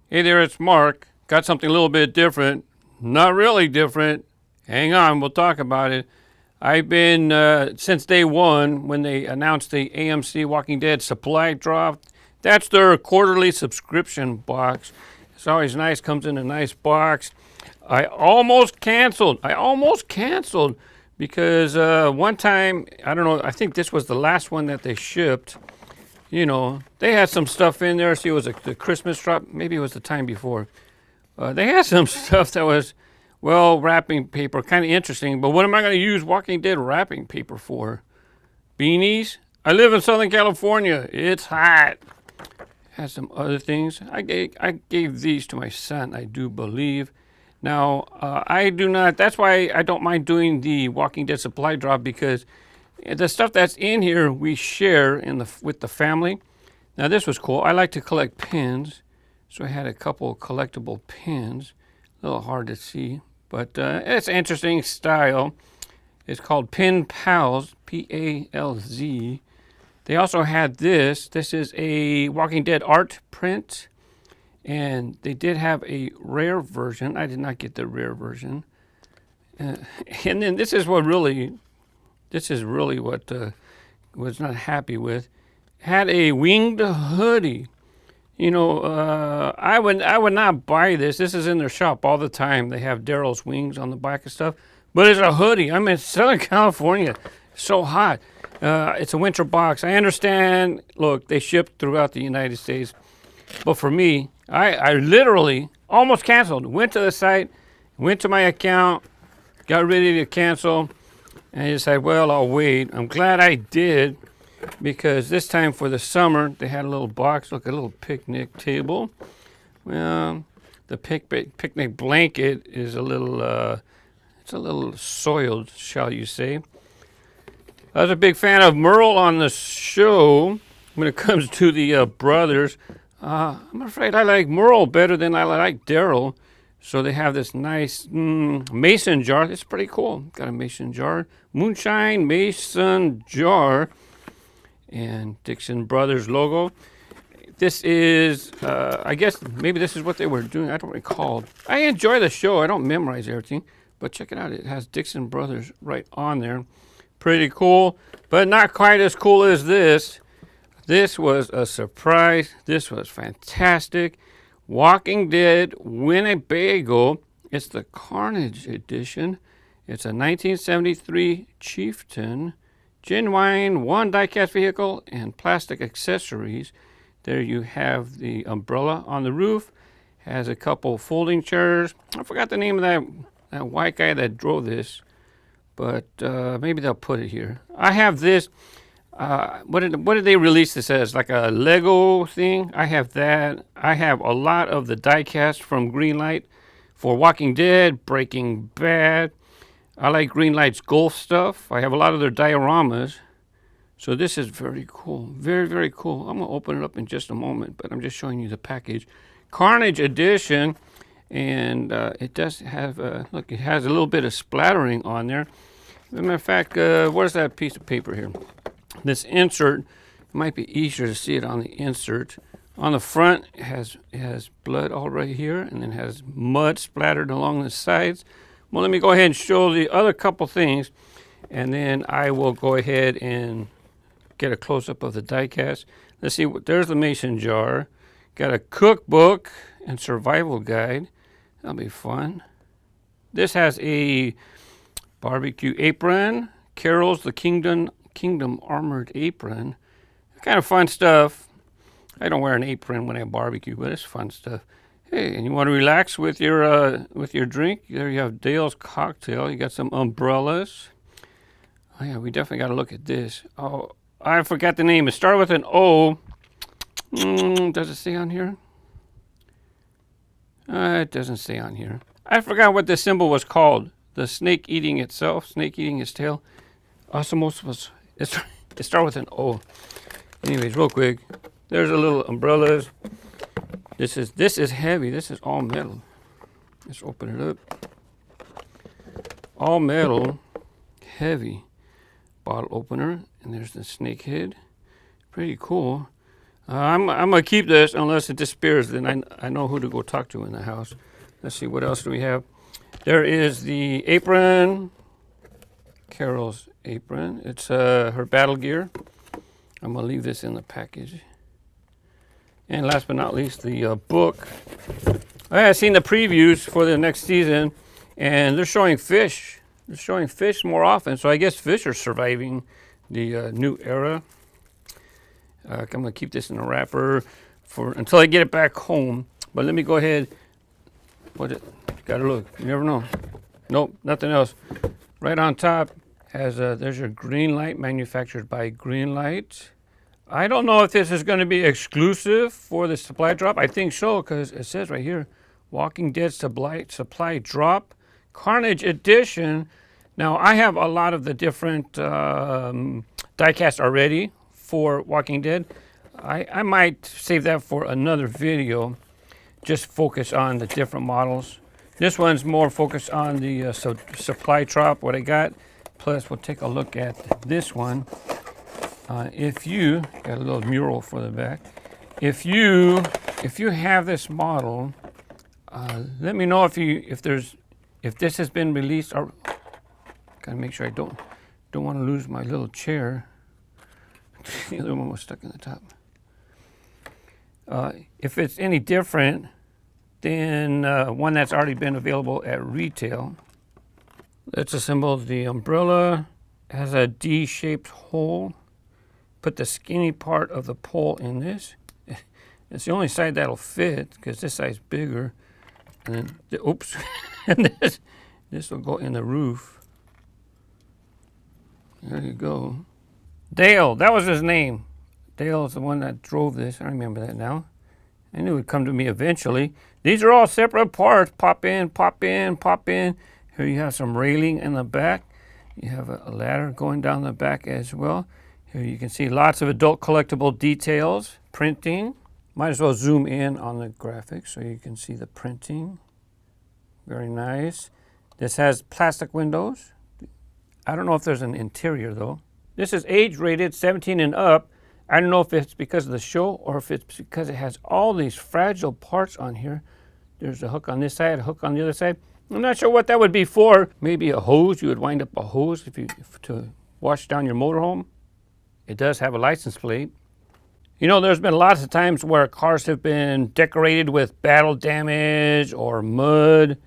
Hey there, it's Mark. Got something a little bit different. Not really different. Hang on, we'll talk about it. I've been, since day one, when they announced the AMC Walking Dead supply drop. That's their quarterly subscription box. It's always nice, comes in a nice box. I almost canceled because one time, I don't know, I think this was the last one that they shipped. You know, they had some stuff in there. See, it was the Christmas drop. Maybe it was the time before. They had some stuff that was, well, wrapping paper, kind of interesting. But what am I going to use Walking Dead wrapping paper for? Beanies? I live in Southern California. It's hot. Had some other things. I gave these to my son, I do believe. Now, I do not, that's why I don't mind doing the Walking Dead supply drop, because the stuff that's in here we share with the family. Now this was cool. I like to collect pins, so I had a couple of collectible pins. A little hard to see, but it's interesting style. It's called Pin Pals, P-A-L-Z. They also had this. This is a Walking Dead art print, and they did have a rare version. I did not get the rare version. And then this is what really was not happy with. Had a winged hoodie. You know, I would not buy this. This is in their shop all the time. They have Daryl's wings on the back and stuff. But it's a hoodie. I'm in Southern California. It's so hot. It's a winter box. I understand. Look, they ship throughout the United States. But for me, I literally almost canceled. Went to the site, went to my account, got ready to cancel. And I decided, well, I'll wait. I'm glad I did, because this time for the summer, they had a little box, look, a little picnic table. Well, the picnic blanket is a little, it's a little soiled, shall you say. I was a big fan of Merle on the show when it comes to the brothers. I'm afraid I like Merle better than I like Daryl. So they have this nice mason jar. It's pretty cool. Got a mason jar. Moonshine mason jar. And Dixon Brothers logo. This is, I guess, maybe this is what they were doing. I don't recall. I enjoy the show. I don't memorize everything. But check it out. It has Dixon Brothers right on there. Pretty cool. But not quite as cool as this. This was a surprise. This was fantastic. Walking Dead Winnebago. It's the Carnage edition. It's a 1973 Chieftan, genuine one diecast vehicle and plastic accessories. There you have the umbrella on the roof. Has a couple folding chairs. I forgot the name of that white guy that drove this, but maybe they'll put it here. I have this. What did they release this as? Like a Lego thing? I have that. I have a lot of the diecast from Greenlight for Walking Dead, Breaking Bad. I like Greenlight's golf stuff. I have a lot of their dioramas. So this is very cool. Very, very cool. I'm going to open it up in just a moment, but I'm just showing you the package. Carnage edition. And it does have, look, it has a little bit of splattering on there. As a matter of fact, where's that piece of paper here? This insert, it might be easier to see it on the insert. On the front, it has blood all right here, and then has mud splattered along the sides. Well, let me go ahead and show the other couple things, and then I will go ahead and get a close-up of the diecast. Let's see, there's the mason jar. Got a cookbook and survival guide. That'll be fun. This has a barbecue apron. Carol's the Kingdom armored apron. Kind of fun stuff. I don't wear an apron when I barbecue, but it's fun stuff. Hey, and you want to relax with your drink? There you have Dale's cocktail. You got some umbrellas. Oh yeah, we definitely got to look at this. Oh, I forgot the name. It started with an O. Does it say on here? It doesn't say on here. I forgot what this symbol was called. The snake eating itself, snake eating its tail. Osmos was. It started with an O. Anyways, real quick, there's a little umbrellas. This is heavy. This is all metal. Let's open it up. All metal, heavy bottle opener, and there's the snake head. Pretty cool. I'm gonna keep this unless it disappears. Then I know who to go talk to in the house. Let's see, what else do we have? There is the apron, Carol's apron. It's her battle gear. I'm gonna leave this in the package. And last but not least, the book. I have seen the previews for the next season, and they're showing fish. They're showing fish more often, so I guess fish are surviving the new era. I'm gonna keep this in a wrapper for until I get it back home. But let me go ahead. Gotta look. You never know. Nope, nothing else. Right on top has there's your Greenlight, manufactured by Greenlight. I don't know if this is going to be exclusive for the supply drop. I think so, because it says right here, Walking Dead supply drop, Carnage edition. Now I have a lot of the different diecast already for Walking Dead. I might save that for another video. Just focus on the different models. This one's more focused on the supply drop, what I got. Plus, we'll take a look at this one. If you got a little mural for the back, if you have this model, let me know if this has been released. Or gotta make sure I don't want to lose my little chair. The other one was stuck in the top. If it's any different than one that's already been available at retail. Let's assemble the umbrella. It has a D-shaped hole. Put the skinny part of the pole in this. It's the only side that'll fit because this side's bigger. And then, oops, and this will go in the roof. There you go. Dale, that was his name. Dale is the one that drove this. I remember that now. I knew it would come to me eventually. These are all separate parts. Pop in, pop in, pop in. Here you have some railing in the back. You have a ladder going down the back as well. Here you can see lots of adult collectible details. Printing. Might as well zoom in on the graphics so you can see the printing. Very nice. This has plastic windows. I don't know if there's an interior though. This is age rated 17 and up. I don't know if it's because of the show or if it's because it has all these fragile parts on here. There's a hook on this side, a hook on the other side. I'm not sure what that would be for. Maybe a hose. You would wind up a hose to wash down your motorhome. It does have a license plate. You know, there's been lots of times where cars have been decorated with battle damage or mud,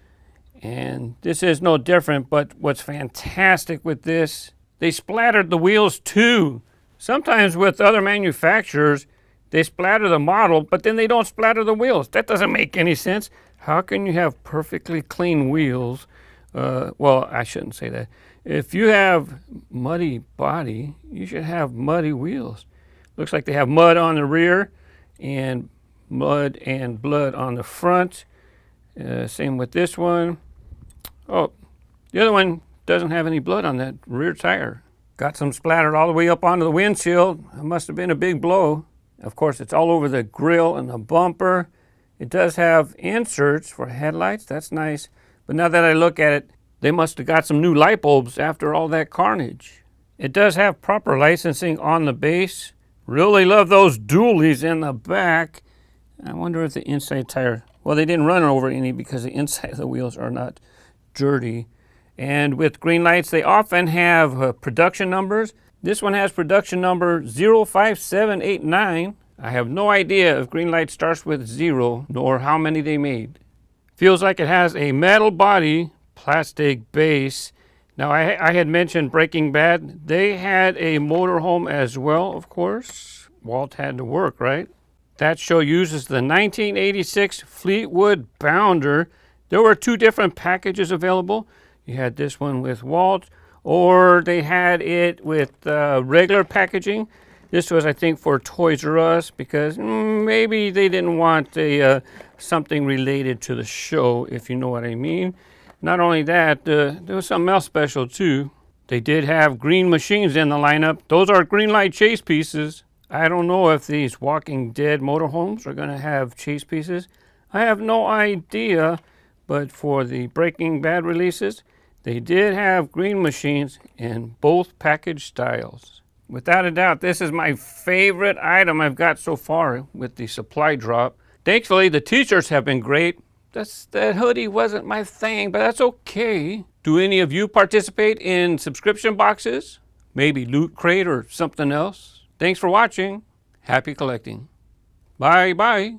and this is no different. But what's fantastic with this, they splattered the wheels too. Sometimes with other manufacturers, they splatter the model, but then they don't splatter the wheels. That doesn't make any sense. How can you have perfectly clean wheels? Well, I shouldn't say that. If you have muddy body, you should have muddy wheels. Looks like they have mud on the rear and mud and blood on the front. Same with this one. Oh, the other one doesn't have any blood on that rear tire. Got some splattered all the way up onto the windshield. It must have been a big blow. Of course, it's all over the grill and the bumper. It does have inserts for headlights. That's nice. But now that I look at it, they must have got some new light bulbs after all that carnage. It does have proper licensing on the base. Really love those dualies in the back. I wonder if the inside tire, well, they didn't run over any because the inside of the wheels are not dirty. And with Greenlights, they often have production numbers. This one has production number 05789. I have no idea if Greenlight starts with 0 nor how many they made. Feels like it has a metal body, plastic base. Now I had mentioned Breaking Bad. They had a motorhome as well, of course. Walt had to work, right? That show uses the 1986 Fleetwood Bounder. There were 2 different packages available. You had this one with Walt, or they had it with regular packaging. This was, I think, for Toys R Us because maybe they didn't want something related to the show, if you know what I mean. Not only that, there was something else special too. They did have green machines in the lineup. Those are Greenlight chase pieces. I don't know if these Walking Dead motorhomes are going to have chase pieces. I have no idea, but for the Breaking Bad releases, they did have green machines in both package styles. Without a doubt, this is my favorite item I've got so far with the supply drop. Thankfully, the t-shirts have been great. That hoodie wasn't my thing, but that's okay. Do any of you participate in subscription boxes? Maybe Loot Crate or something else? Thanks for watching. Happy collecting. Bye bye.